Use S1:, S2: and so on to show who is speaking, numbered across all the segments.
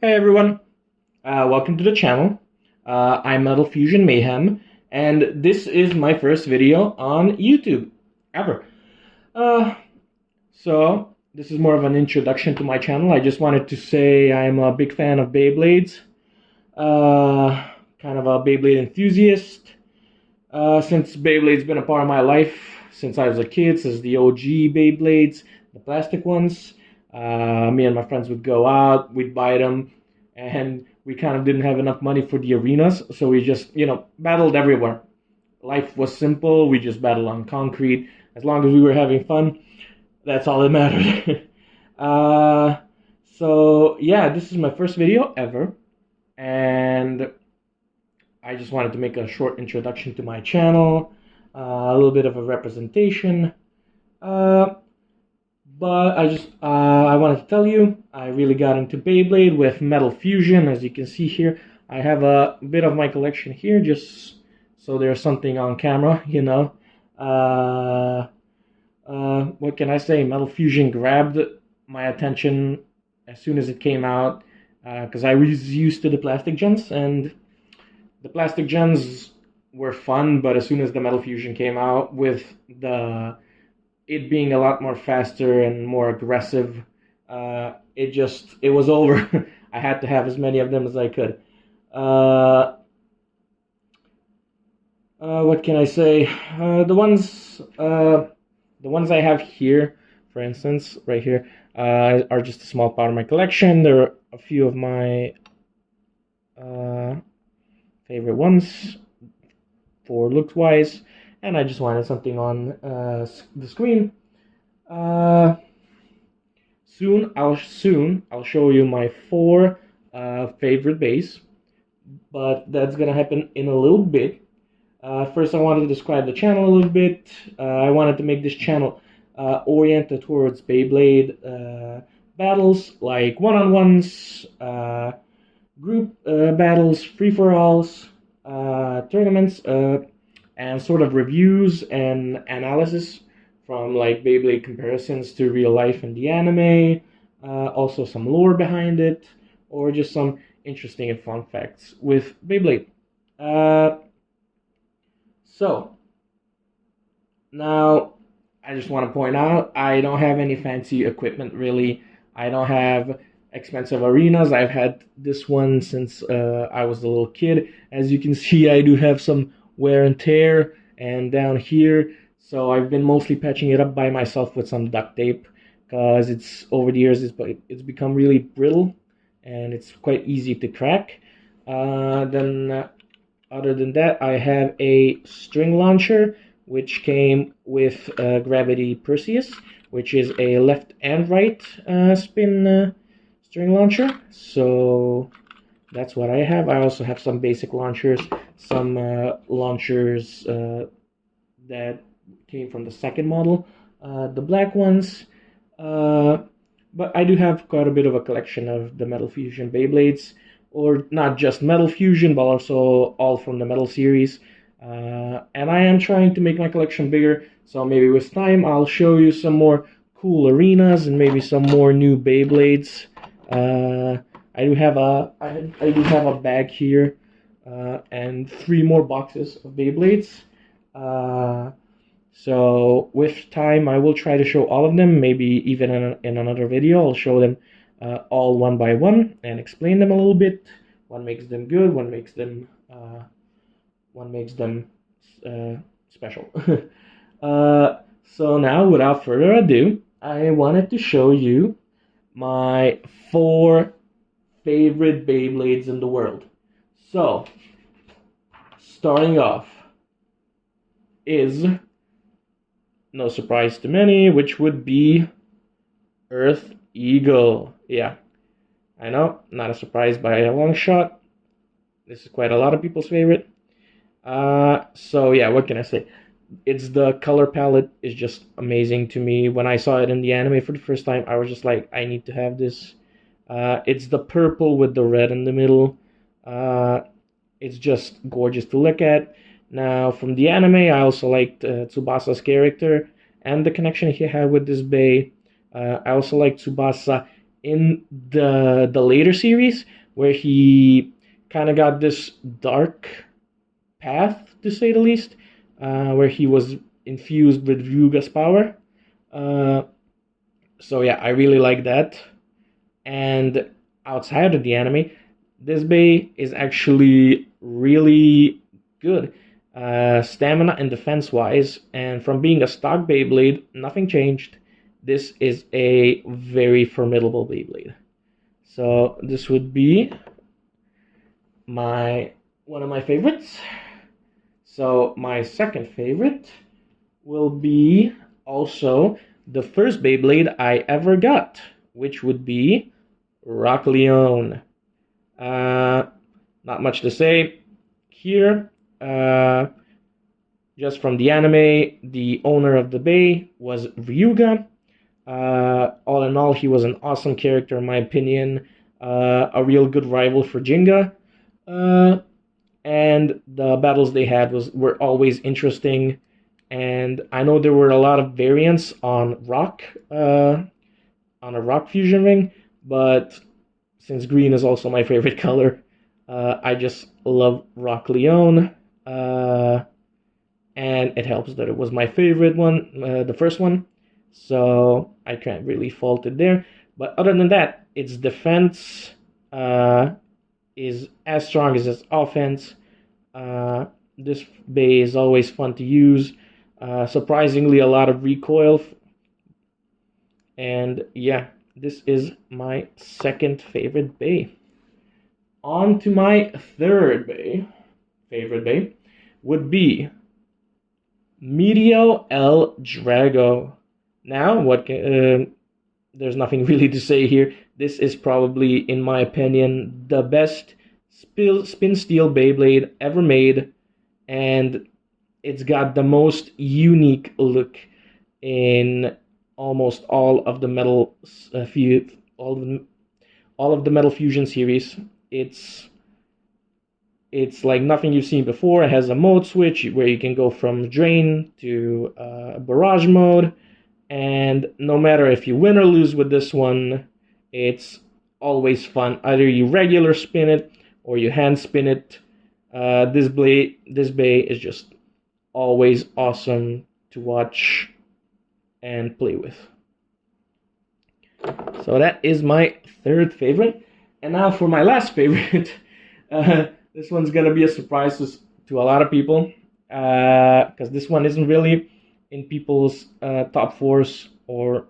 S1: Hey everyone, welcome to the channel. I'm MetalFusion Mayhem, and this is my first video on YouTube ever. So this is more of an introduction to my channel. I just wanted to say I'm a big fan of Beyblades, kind of a Beyblade enthusiast. Since Beyblade's been a part of my life since I was a kid, since the OG Beyblades, the plastic ones. Me and my friends would go out, we'd buy them, and we kind of didn't have enough money for the arenas, so we just, battled everywhere. Life was simple, we just battled on concrete. As long as we were having fun, that's all that mattered. So yeah, this is my first video ever, and I just wanted to make a short introduction to my channel, a little bit of a representation. But I wanted to tell you, I really got into Beyblade with MetalFusion. As you can see here, I have a bit of my collection here, just so there's something on camera, What can I say? MetalFusion grabbed my attention as soon as it came out, because I was used to the plastic gens, and the plastic gens were fun, but as soon as the MetalFusion came out with it being a lot more faster and more aggressive, it was over. I had to have as many of them as I could. What can I say? The ones I have here, for instance, right here, are just a small part of my collection. There are a few of my favorite ones for looks-wise, and I just wanted something on the screen. Soon I'll show you my 4 favorite bays, but that's gonna happen in a little bit. First, I wanted to describe the channel a little bit. I wanted to make this channel oriented towards Beyblade battles, like one-on-ones, group battles, free-for-alls, tournaments, and sort of reviews and analysis from like Beyblade comparisons to real life and the anime, also some lore behind it, or just some interesting and fun facts with Beyblade. So, now I just want to point out, I don't have any fancy equipment really. I don't have expensive arenas. I've had this one since I was a little kid. As you can see, I do have some wear and tear, and down here, so I've been mostly patching it up by myself with some duct tape, because over the years it's become really brittle and it's quite easy to crack. Other than that, I have a string launcher which came with Gravity Perseus, which is a left and right spin string launcher. So that's what I have. I also have some basic launchers, some launchers that came from the second model, the black ones. But I do have quite a bit of a collection of the MetalFusion Beyblades, or not just MetalFusion, but also all from the Metal series. And I am trying to make my collection bigger, so maybe with time I'll show you some more cool arenas and maybe some more new Beyblades. I do have a bag here, and 3 more boxes of Beyblades. So with time, I will try to show all of them. Maybe even in another video, I'll show them all one by one and explain them a little bit. What makes them good? What makes them special? So now, without further ado, I wanted to show you my 4 favorite Beyblades in the world. So, starting off is, no surprise to many, which would be Earth Eagle. Yeah, I know, not a surprise by a long shot. This is quite a lot of people's favorite. So yeah, what can I say? The color palette is just amazing to me. When I saw it in the anime for the first time, I was just like, I need to have this. It's the purple with the red in the middle. It's just gorgeous to look at. Now, from the anime, I also liked Tsubasa's character and the connection he had with this Bey. I also like Tsubasa in the later series, where he kind of got this dark path, to say the least, where he was infused with Ryuga's power. So yeah, I really like that. And outside of the anime, this Bay is actually really good, stamina and defense wise. And from being a stock Beyblade, nothing changed. This is a very formidable Beyblade. So this would be one of my favorites. So my second favorite will be also the first Beyblade I ever got, which would be Rock Leone. Not much to say here. Just from the anime, the owner of the Bay was Ryuga. All in all, he was an awesome character, in my opinion. A real good rival for Jinga. And the battles they had were always interesting. And I know there were a lot of variants on Rock, on a Rock Fusion ring, but since green is also my favorite color, I just love Rock Leone. And it helps that it was my favorite one, the first one, so I can't really fault it there. But other than that, its defense is as strong as its offense. This Bay is always fun to use. Surprisingly, a lot of recoil. And yeah, this is my second favorite Bay. On to my third favorite Bay would be Medio El Drago. Now, there's nothing really to say here. This is probably, in my opinion, the best spin steel Beyblade ever made, and it's got the most unique look in almost all of the all of the MetalFusion series. It's like nothing you've seen before. It has a mode switch where you can go from drain to barrage mode, and no matter if you win or lose with this one, it's always fun. Either you regular spin it or you hand spin it. This Bay is just always awesome to watch and play with. So that is my third favorite. And now for my last favorite. This one's gonna be a surprise to a lot of people, because this one isn't really in people's top fours or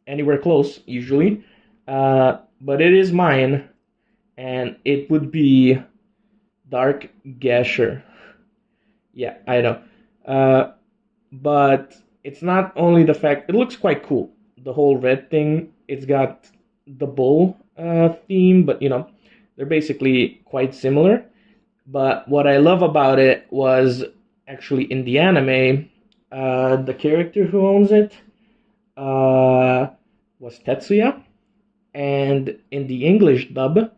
S1: anywhere close usually, but it is mine, and it would be Dark Gasher. Yeah, I know, but it's not only the fact it looks quite cool. The whole red thing. It's got the bull theme, but you know, they're basically quite similar. But what I love about it was actually in the anime, the character who owns it was Tetsuya, and in the English dub,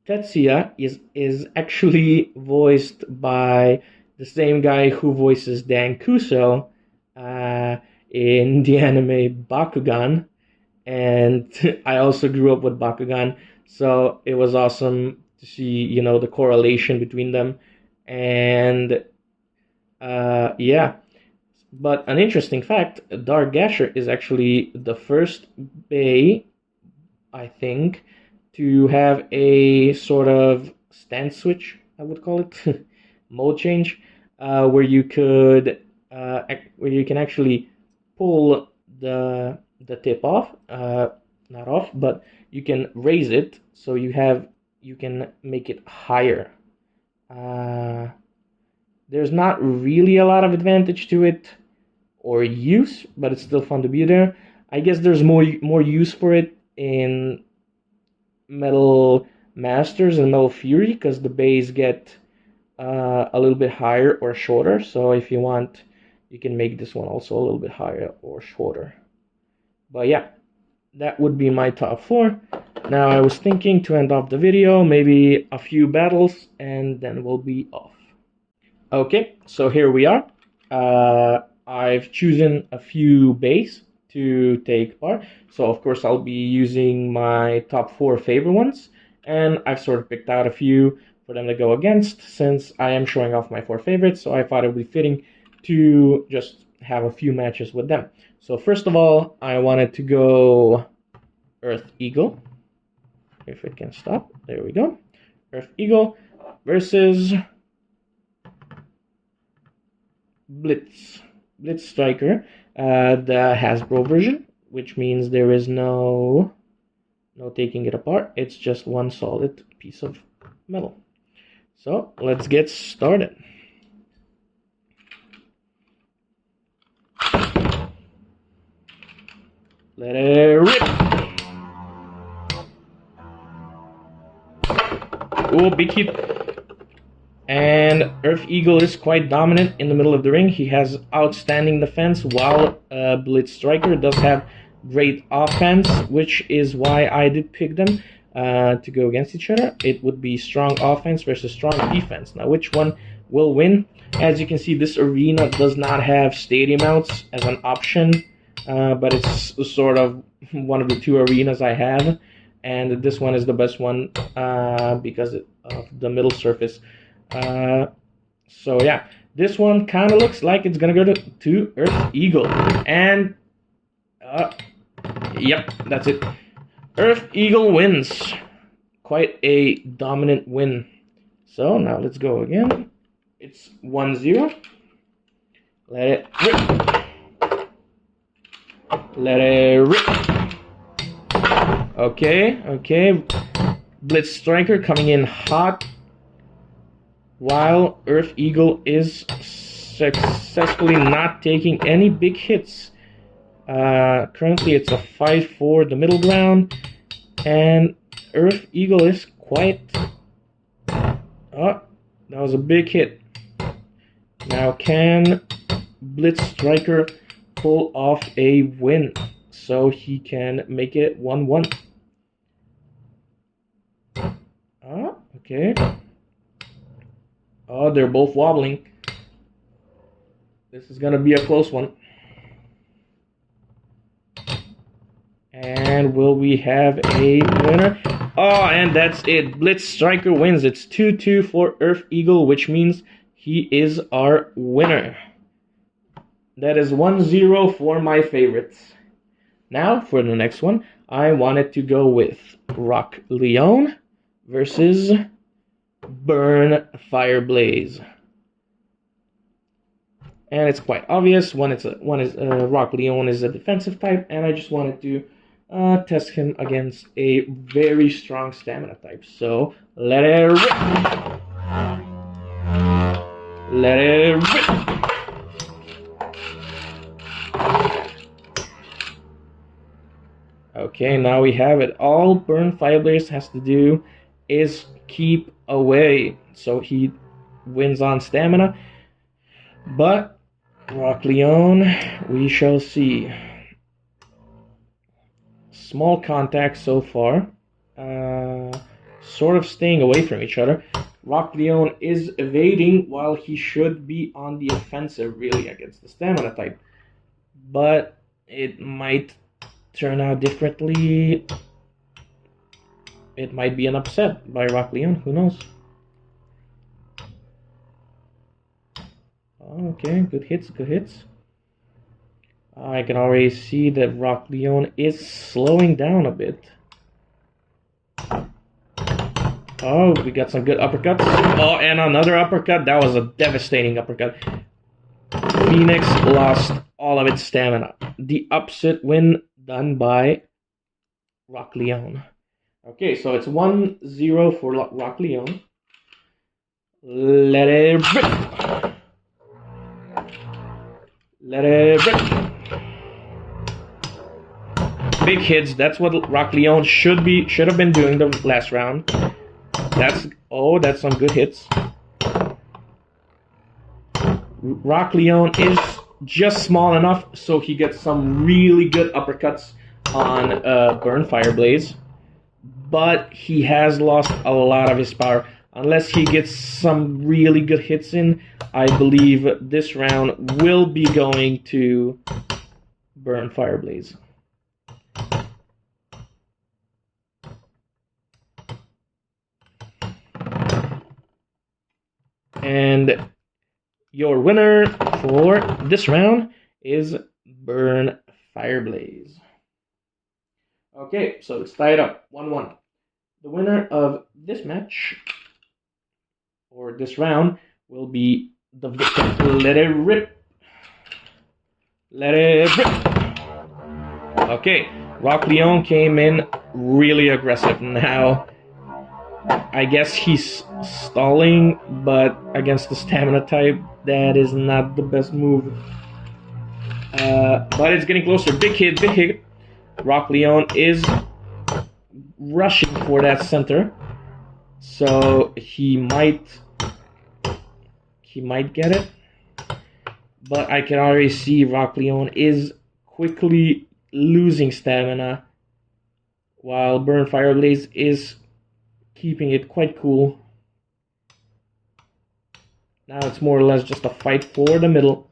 S1: Tetsuya is actually voiced by the same guy who voices Dan Kuso in the anime Bakugan, and I also grew up with Bakugan, so it was awesome to see, you know, the correlation between them. And yeah, but an interesting fact, Dark Gasher is actually the first Bay, I think, to have a sort of stand switch, I would call it, mode change, where you can actually pull the tip off, not off, but you can raise it, so you can make it higher. There's not really a lot of advantage to it or use, but it's still fun to be there. I guess there's more use for it in Metal Masters and Metal Fury, because the bays get a little bit higher or shorter. So if you want, you can make this one also a little bit higher or shorter. But yeah, that would be my top four. Now I was thinking to end off the video, maybe a few battles, and then we'll be off. Okay, so here we are. I've chosen a few bays to take part. So of course I'll be using my top 4 favorite ones, and I've sort of picked out a few for them to go against since I am showing off my 4 favorites, so I thought it would be fitting to just have a few matches with them. So first of all, I wanted to go Earth Eagle. If it can stop, there we go. Earth Eagle versus Blitz Striker, the Hasbro version, which means there is no taking it apart. It's just one solid piece of metal. So let's get started. Let it rip. Oh, big hit. And Earth Eagle is quite dominant in the middle of the ring. He has outstanding defense, while Blitz Striker does have great offense, which is why I did pick them to go against each other. It would be strong offense versus strong defense. Now, which one will win? As you can see, this arena does not have stadium outs as an option, but it's sort of one of the 2 arenas I have, and this one is the best one because of the middle surface. So yeah, this one kind of looks like it's gonna go to Earth Eagle, and yep, that's it. Earth Eagle wins. Quite a dominant win. So now let's go again. It's 1-0. Let it rip. Let it rip. Okay. Blitz Striker coming in hot, while Earth Eagle is successfully not taking any big hits. Currently it's a fight for the middle ground, and Earth Eagle is quite... Oh, that was a big hit. Now can Blitz Striker pull off a win so he can make it 1-1? Oh, okay. Oh, they're both wobbling. This is gonna be a close one. And will we have a winner? Oh, and that's it. Blitz Striker wins. It's 2-2 for Earth Eagle, which means he is our winner. That is 1-0 for my favorites. Now, for the next one, I wanted to go with Rock Leone versus Burn Fireblaze. And it's quite obvious. One is Rock Leone is a defensive type, and I just wanted to test him against a very strong stamina type. So let it rip. Let it rip. Okay, now we have it. All Burn Fireblaze has to do is keep away, so he wins on stamina. But Rock Leone, we shall see. Small contact so far, sort of staying away from each other. Rock Leone is evading while he should be on the offensive really against the stamina type, but it might turn out differently. It might be an upset by Rock Leone, who knows. Okay, good hits. I can already see that Rock Leone is slowing down a bit. Oh, we got some good uppercuts. Oh, and another uppercut. That was a devastating uppercut. Phoenix lost all of its stamina. The upset win done by Rock Leone. Okay, so it's 1-0 for Rock Leone. Let it rip. Let it rip. Big hits. That's what Rock Leone should have been doing the last round. That's some good hits. Rock Leone is just small enough so he gets some really good uppercuts on Burn Fireblaze, but he has lost a lot of his power. Unless he gets some really good hits in, I believe this round will be going to Burn Fireblaze. And your winner for this round is Burn Fireblaze. Okay, so it's tied up 1-1. The winner of this match, or this round, will be the victor. Let it rip. Let it rip. Okay, Rock Leon came in really aggressive. Now, I guess he's stalling, but against the stamina type, that is not the best move. But it's getting closer. Big hit, big hit. Rock Leon is rushing for that center, so he might get it. But I can already see Rock Leon is quickly losing stamina, while Burn Fireblaze is keeping it quite cool. Now it's more or less just a fight for the middle,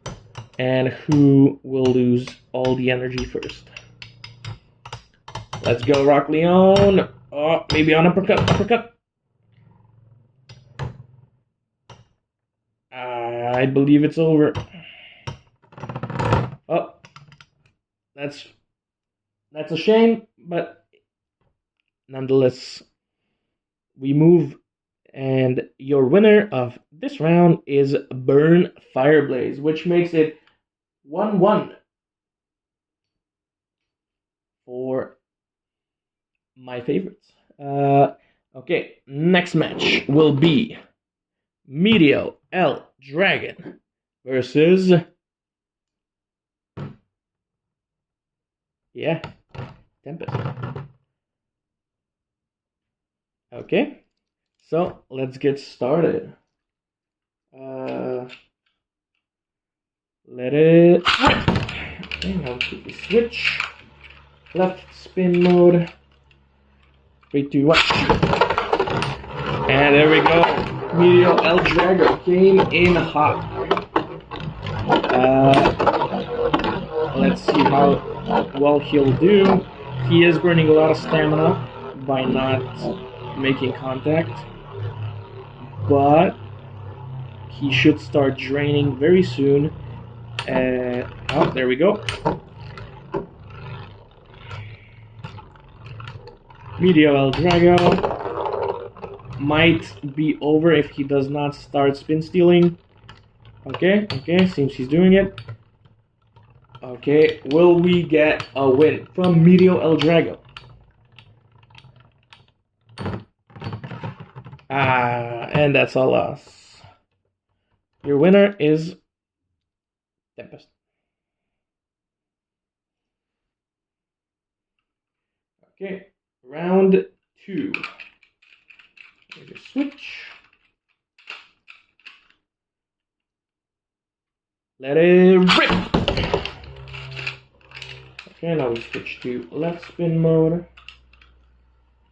S1: and who will lose all the energy first. Let's go, Rock Leon. Oh, maybe on uppercut. I believe it's over. Oh, that's a shame, but nonetheless, we move, and your winner of this round is Burn Fireblaze, which makes it 1-1 for my favorites. Okay, next match will be Meteor L Dragon versus Tempest. Okay, so let's get started. Let it rip. Okay, now quickly switch. Left spin mode. 3, 2, 1. And there we go. Meteor El Drago came in hot. Let's see how well he'll do. He is burning a lot of stamina by not making contact, but he should start draining very soon. Oh, there we go. Meteor El Drago might be over if he does not start spin stealing. Okay, seems he's doing it. Okay, will we get a win from Meteor El Drago? And that's a loss. Your winner is Tempest. Okay, round 2. Just switch. Let it rip. Okay, now we switch to left spin mode.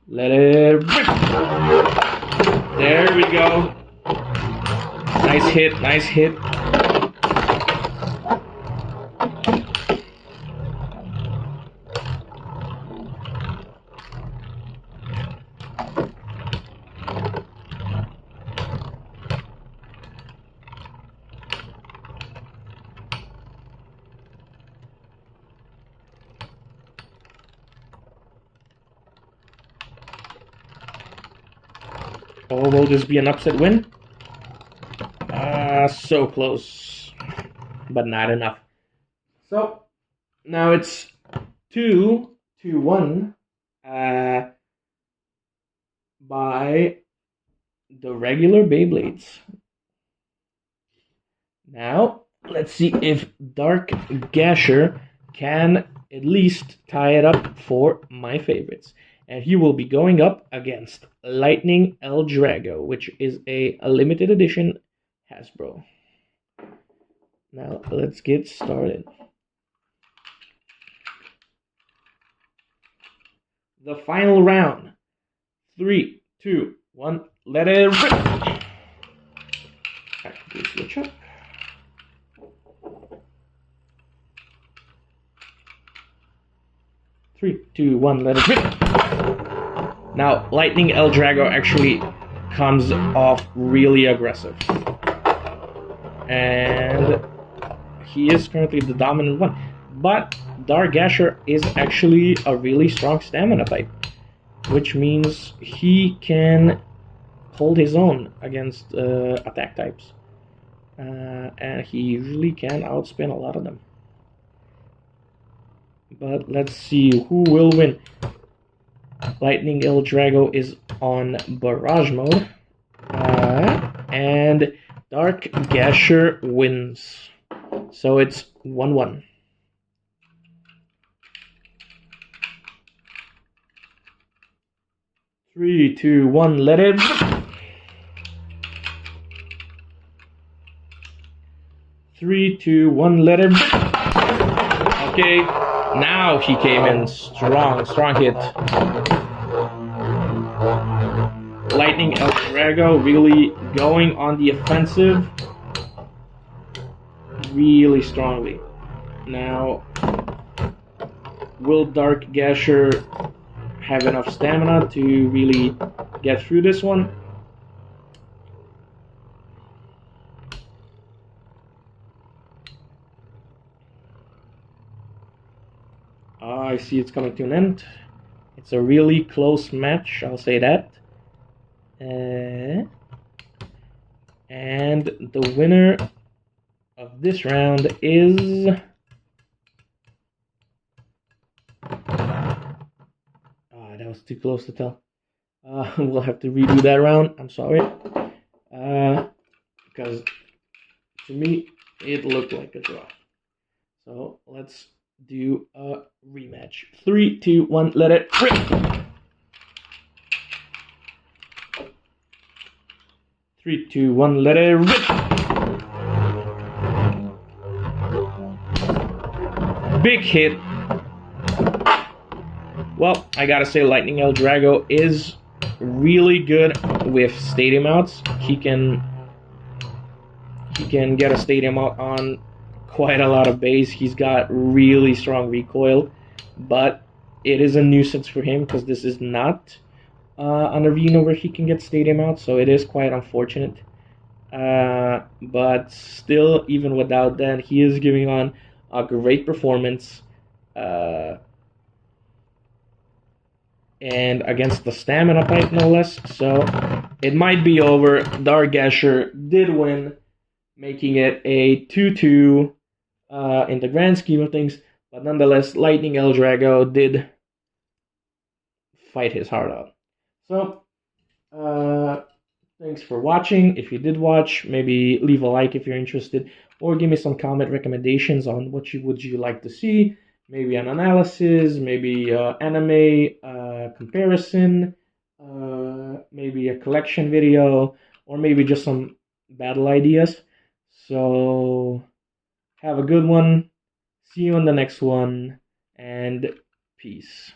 S1: Let it rip. There we go. Nice hit, nice hit. Oh, will this be an upset win? So close, but not enough. So now it's 2-1 by the regular Beyblades. Now let's see if Dark Gasher can at least tie it up for my favorites. And he will be going up against Lightning El Drago, which is a limited edition Hasbro. Now let's get started. The final round. 3, 2, 1, let it rip! Activate switch up. 3, 2, 1, let it rip! Now, Lightning El Drago actually comes off really aggressive. And he is currently the dominant one. But Dark Gasher is actually a really strong stamina type, which means he can hold his own against attack types. And he usually can outspin a lot of them. But let's see who will win. Lightning El Drago is on Barrage mode. And Dark Gasher wins. So it's 1-1. 3, 2, 1, let it. 3, 2, 1, let it. Okay, now he came in strong hit. Lightning El Drago really going on the offensive really strongly. Now, will Dark Gasher have enough stamina to really get through this one? I see it's coming to an end. It's a really close match, I'll say that. And the winner of this round is... that was too close to tell. We'll have to redo that round. I'm sorry. Because to me, it looked like a draw. So let's do a rematch. 3, 2, 1, let it rip! Three, two, one, let it rip! Big hit. Well, I gotta say, Lightning El Drago is really good with stadium outs. He can get a stadium out on quite a lot of base. He's got really strong recoil, but it is a nuisance for him because this is not an arena where he can get stadium out, so it is quite unfortunate. But still, even without that, he is giving on a great performance. And against the stamina type, no less. So it might be over. Dark Gasher did win, making it a 2-2 in the grand scheme of things. But nonetheless, Lightning El Drago did fight his heart out. So, thanks for watching. If you did watch, maybe leave a like if you're interested, or give me some comment recommendations on what would you like to see. Maybe an analysis, maybe anime comparison, maybe a collection video, or maybe just some battle ideas. So, have a good one. See you on the next one, and peace.